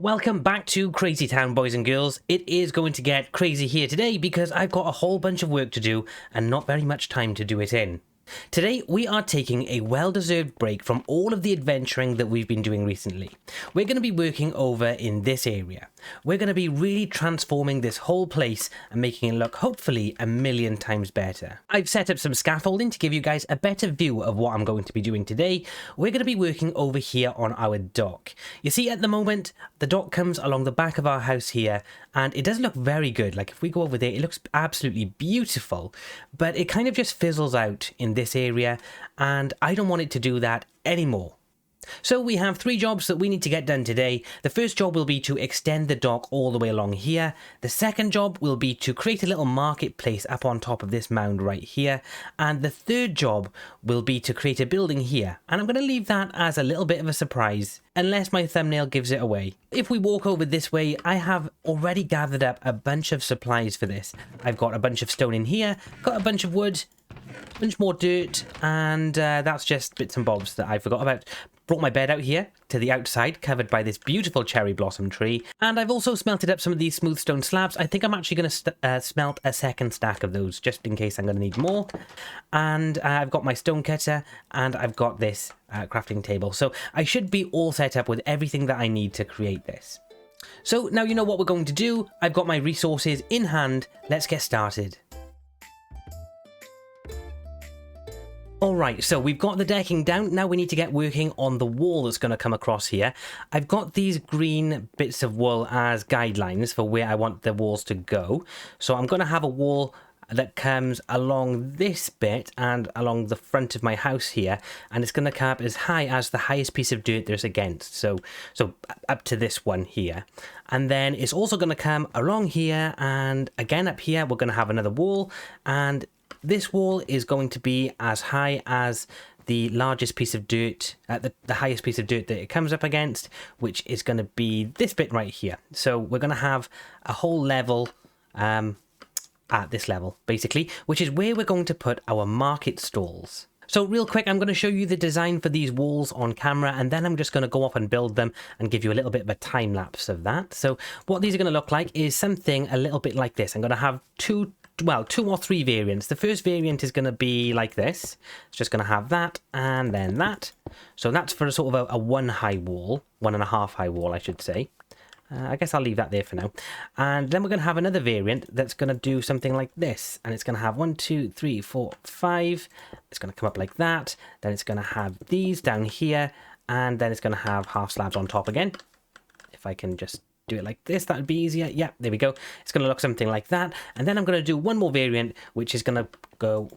Welcome back to Crazy Town, boys and girls. It is going to get crazy here today because I've got a whole bunch of work to do and not very much time to do it in. Today, we are taking a well-deserved break from all of the adventuring that we've been doing recently. We're going to be working over in this area. We're going to be really transforming this whole place and making it look, hopefully, a million times better. I've set up some scaffolding to give you guys a better view of what I'm going to be doing today. We're going to be working over here on our dock. You see, at the moment, the dock comes along the back of our house here, and it does look very good. Like, if we go over there, it looks absolutely beautiful, but it kind of just fizzles out in this area, and I don't want it to do that anymore. So we have 3 jobs that we need to get done today. The first job will be to extend the dock all the way along here. The second job will be to create a little marketplace up on top of this mound right here. And the third job will be to create a building here. And I'm going to leave that as a little bit of a surprise, unless my thumbnail gives it away. If we walk over this way, I have already gathered up a bunch of supplies for this. I've got a bunch of stone in here, got a bunch of wood, a bunch more dirt, and that's just bits and bobs that I forgot about. Brought my bed out here to the outside, covered by this beautiful cherry blossom tree. And I've also smelted up some of these smooth stone slabs. I think I'm actually going to smelt a second stack of those, just in case I'm going to need more. And I've got my stone cutter, and I've got this crafting table. So I should be all set up with everything that I need to create this. So now you know what we're going to do. I've got my resources in hand. Let's get started. Alright, so we've got the decking down. Now we need to get working on the wall that's going to come across here. I've got these green bits of wool as guidelines for where I want the walls to go. So I'm going to have a wall that comes along this bit and along the front of my house here, and it's going to come up as high as the highest piece of dirt there's against, so up to this one here. And then it's also going to come along here, and again up here we're going to have another wall, and this wall is going to be as high as the largest piece of dirt, the highest piece of dirt that it comes up against, which is going to be this bit right here. So we're going to have a whole level at this level, basically, which is where we're going to put our market stalls. So real quick, I'm going to show you the design for these walls on camera, and then I'm just going to go off and build them and give you a little bit of a time lapse of that. So what these are going to look like is something a little bit like this. I'm going to have two or three variants. The first variant is going to be like this. It's just going to have that and then that. So that's for sort of a 1 high wall, 1.5 high wall, I should say. I guess I'll leave that there for now. And then we're going to have another variant that's going to do something like this. And it's going to have 1, 2, 3, 4, 5. It's going to come up like that. Then it's going to have these down here. And then it's going to have half slabs on top again. If I can just do it like this, that would be easier. Yeah, there we go. It's going to look something like that. And then I'm going to do one more variant, which is going to go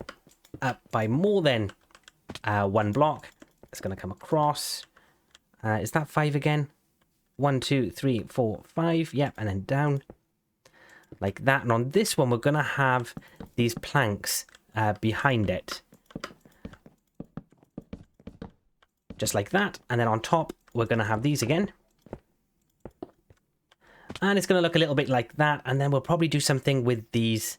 up by more than 1 block. It's going to come across. Is that 5 again? 1, 2, 3, 4, 5. Yep, and then down like that. And on this one, we're going to have these planks behind it. Just like that. And then on top, we're going to have these again. And it's going to look a little bit like that. And then we'll probably do something with these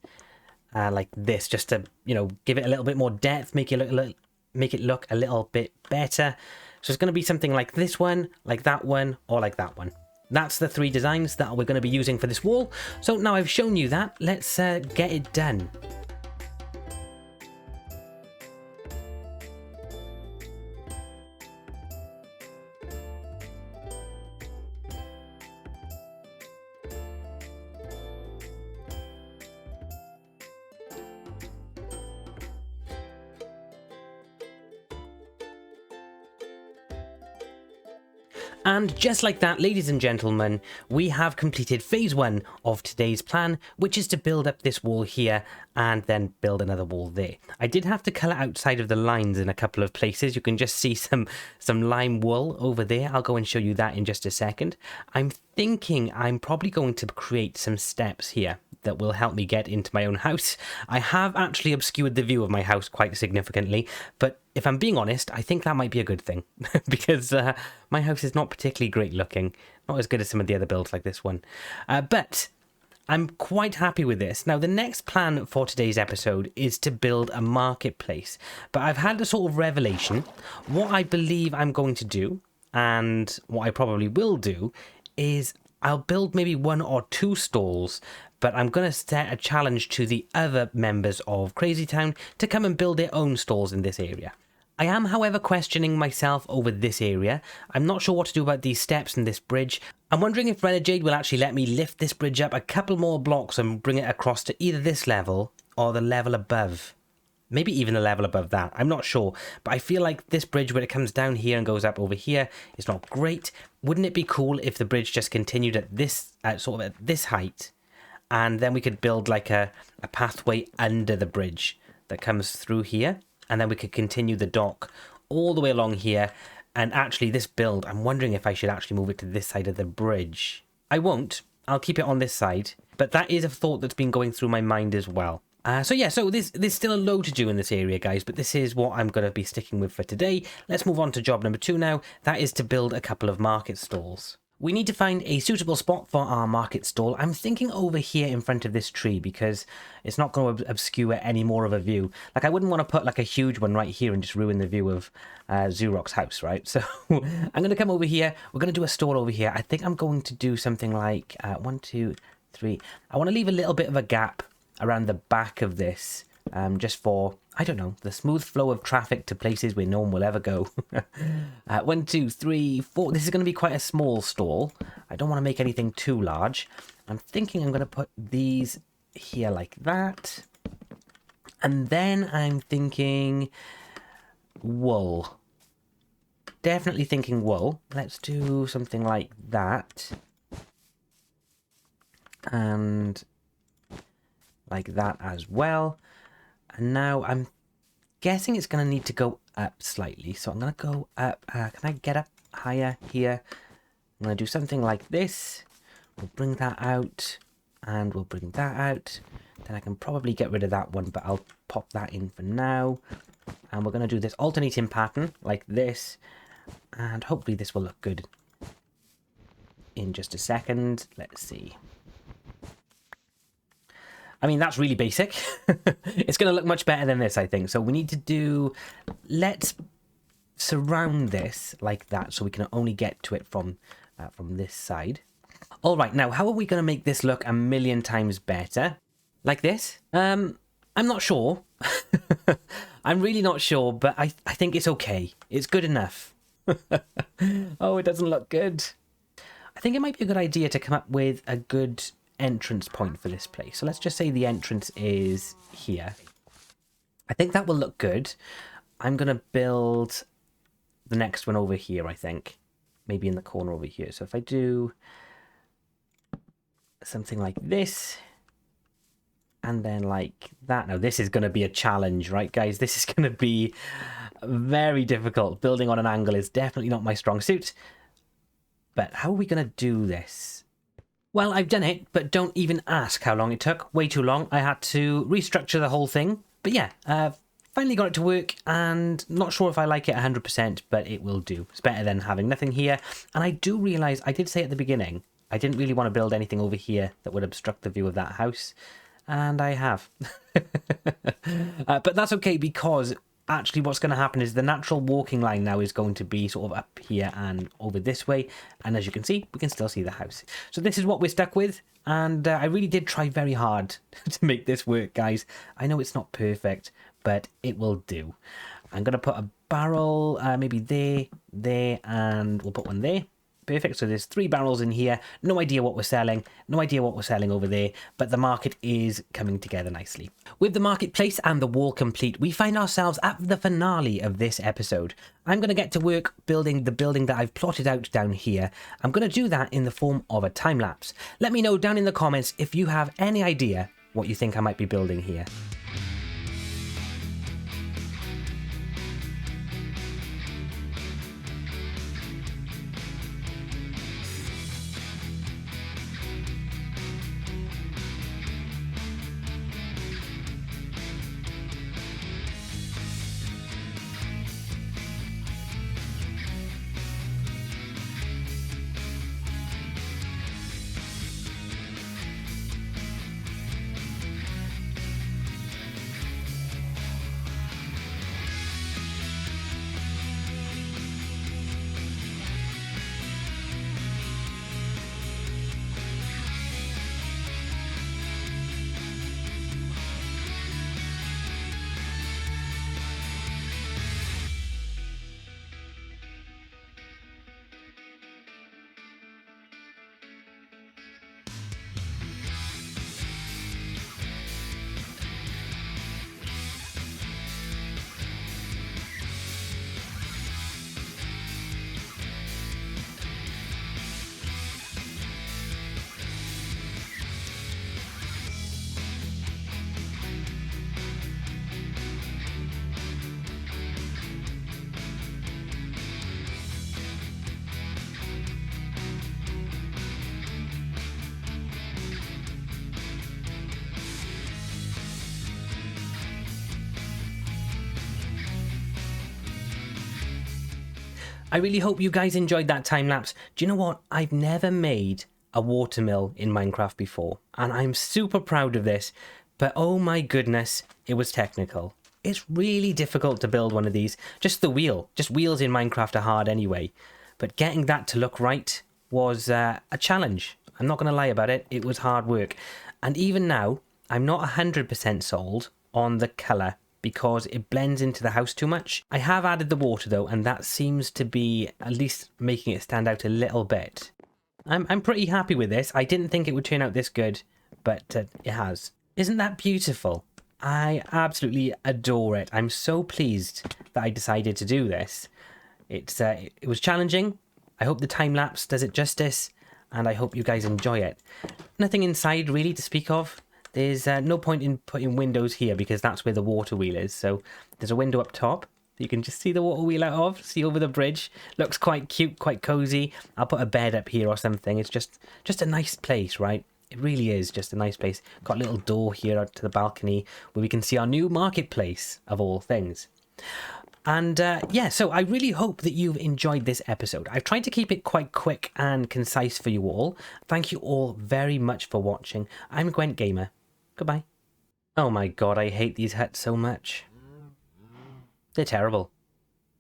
like this, just to, you know, give it a little bit more depth, make it look a little bit better. So it's going to be something like this one, like that one, or like that one. That's the 3 designs that we're going to be using for this wall. So now I've shown you that, let's get it done. And just like that, ladies and gentlemen, we have completed phase 1 of today's plan, which is to build up this wall here and then build another wall there. I did have to colour outside of the lines in a couple of places. You can just see some lime wool over there. I'll go and show you that in just a second. I'm thinking I'm probably going to create some steps here that will help me get into my own house. I have actually obscured the view of my house quite significantly, but if I'm being honest, I think that might be a good thing because my house is not particularly great looking, not as good as some of the other builds like this one. But I'm quite happy with this. Now, the next plan for today's episode is to build a marketplace, but I've had a sort of revelation. What I believe I'm going to do, and what I probably will do, is I'll build maybe 1 or 2 stalls, but I'm going to set a challenge to the other members of Crazy Town to come and build their own stalls in this area. I am, however, questioning myself over this area. I'm not sure what to do about these steps and this bridge. I'm wondering if Renegade will actually let me lift this bridge up a couple more blocks and bring it across to either this level or the level above. Maybe even the level above that. I'm not sure. But I feel like this bridge, when it comes down here and goes up over here, is not great. Wouldn't it be cool if the bridge just continued at this, sort of at this height? And then we could build like a pathway under the bridge that comes through here. And then we could continue the dock all the way along here. And actually this build, I'm wondering if I should actually move it to this side of the bridge. I won't. I'll keep it on this side. But that is a thought that's been going through my mind as well. So there's still a load to do in this area, guys, but this is what I'm going to be sticking with for today. Let's move on to job number 2 now. That is to build a couple of market stalls. We need to find a suitable spot for our market stall. I'm thinking over here in front of this tree because it's not going to obscure any more of a view. Like, I wouldn't want to put like a huge one right here and just ruin the view of Xerox's house, right? So I'm going to come over here. We're going to do a stall over here. I think I'm going to do something like 1, 2, 3. I want to leave a little bit of a gap around the back of this, just for, I don't know, the smooth flow of traffic to places where no one will ever go. 1, 2, 3, 4. This is going to be quite a small stall. I don't want to make anything too large. I'm thinking I'm going to put these here like that. And then I'm thinking wool. Definitely thinking wool. Let's do something like that. And like that as well. And now I'm guessing it's going to need to go up slightly. So I'm going to go up. Can I get up higher here? I'm going to do something like this. We'll bring that out. And we'll bring that out. Then I can probably get rid of that one, but I'll pop that in for now. And we're going to do this alternating pattern like this. And hopefully this will look good in just a second. Let's see. I mean, that's really basic. It's going to look much better than this, I think. So we need to do... Let's surround this like that so we can only get to it from this side. All right, now, how are we going to make this look a million times better? Like this? I'm not sure. I'm really not sure, but I think it's okay. It's good enough. Oh, it doesn't look good. I think it might be a good idea to come up with a good entrance point for this place. So let's just say the entrance is here. I think that will look good. I'm going to build the next one over here, I think. Maybe in the corner over here. So if I do something like this, and then like that. Now, this is going to be a challenge, right, guys? This is going to be very difficult. Building on an angle is definitely not my strong suit. But how are we going to do this? Well, I've done it, but don't even ask how long it took. Way too long. I had to restructure the whole thing. But yeah, finally got it to work, and not sure if I like it 100%, but it will do. It's better than having nothing here. And I do realise, I did say at the beginning, I didn't really want to build anything over here that would obstruct the view of that house. And I have. But that's okay, because actually what's going to happen is the natural walking line now is going to be sort of up here and over this way. And as you can see, we can still see the house. So this is what we're stuck with. And I really did try very hard to make this work, guys. I know it's not perfect, but it will do. I'm going to put a barrel maybe there, and we'll put one there. Perfect. So there's 3 barrels in here. No idea what we're selling. No idea what we're selling over there. But the market is coming together nicely. With the marketplace and the wall complete, we find ourselves at the finale of this episode. I'm going to get to work building the building that I've plotted out down here. I'm going to do that in the form of a time lapse. Let me know down in the comments if you have any idea what you think I might be building here. I really hope you guys enjoyed that time lapse. Do you know what? I've never made a watermill in Minecraft before, and I'm super proud of this, but oh my goodness, it was technical. It's really difficult to build one of these. Just the wheel. Just wheels in Minecraft are hard anyway. But getting that to look right was a challenge. I'm not going to lie about it. It was hard work. And even now, I'm not 100% sold on the colour because it blends into the house too much. I have added the water though, and that seems to be at least making it stand out a little bit. I'm pretty happy with this. I didn't think it would turn out this good, but it has. Isn't that beautiful? I absolutely adore it. I'm so pleased that I decided to do this. It was challenging. I hope the time lapse does it justice, and I hope you guys enjoy it. Nothing inside really to speak of. There's no point in putting windows here because that's where the water wheel is. So there's a window up top. You can just see the water wheel out of, see over the bridge. Looks quite cute, quite cozy. I'll put a bed up here or something. It's just a nice place, right? It really is just a nice place. Got a little door here out to the balcony where we can see our new marketplace, of all things. And yeah, so I really hope that you've enjoyed this episode. I've tried to keep it quite quick and concise for you all. Thank you all very much for watching. I'm Gwent Gamer. Goodbye. Oh my god, I hate these huts so much. They're terrible.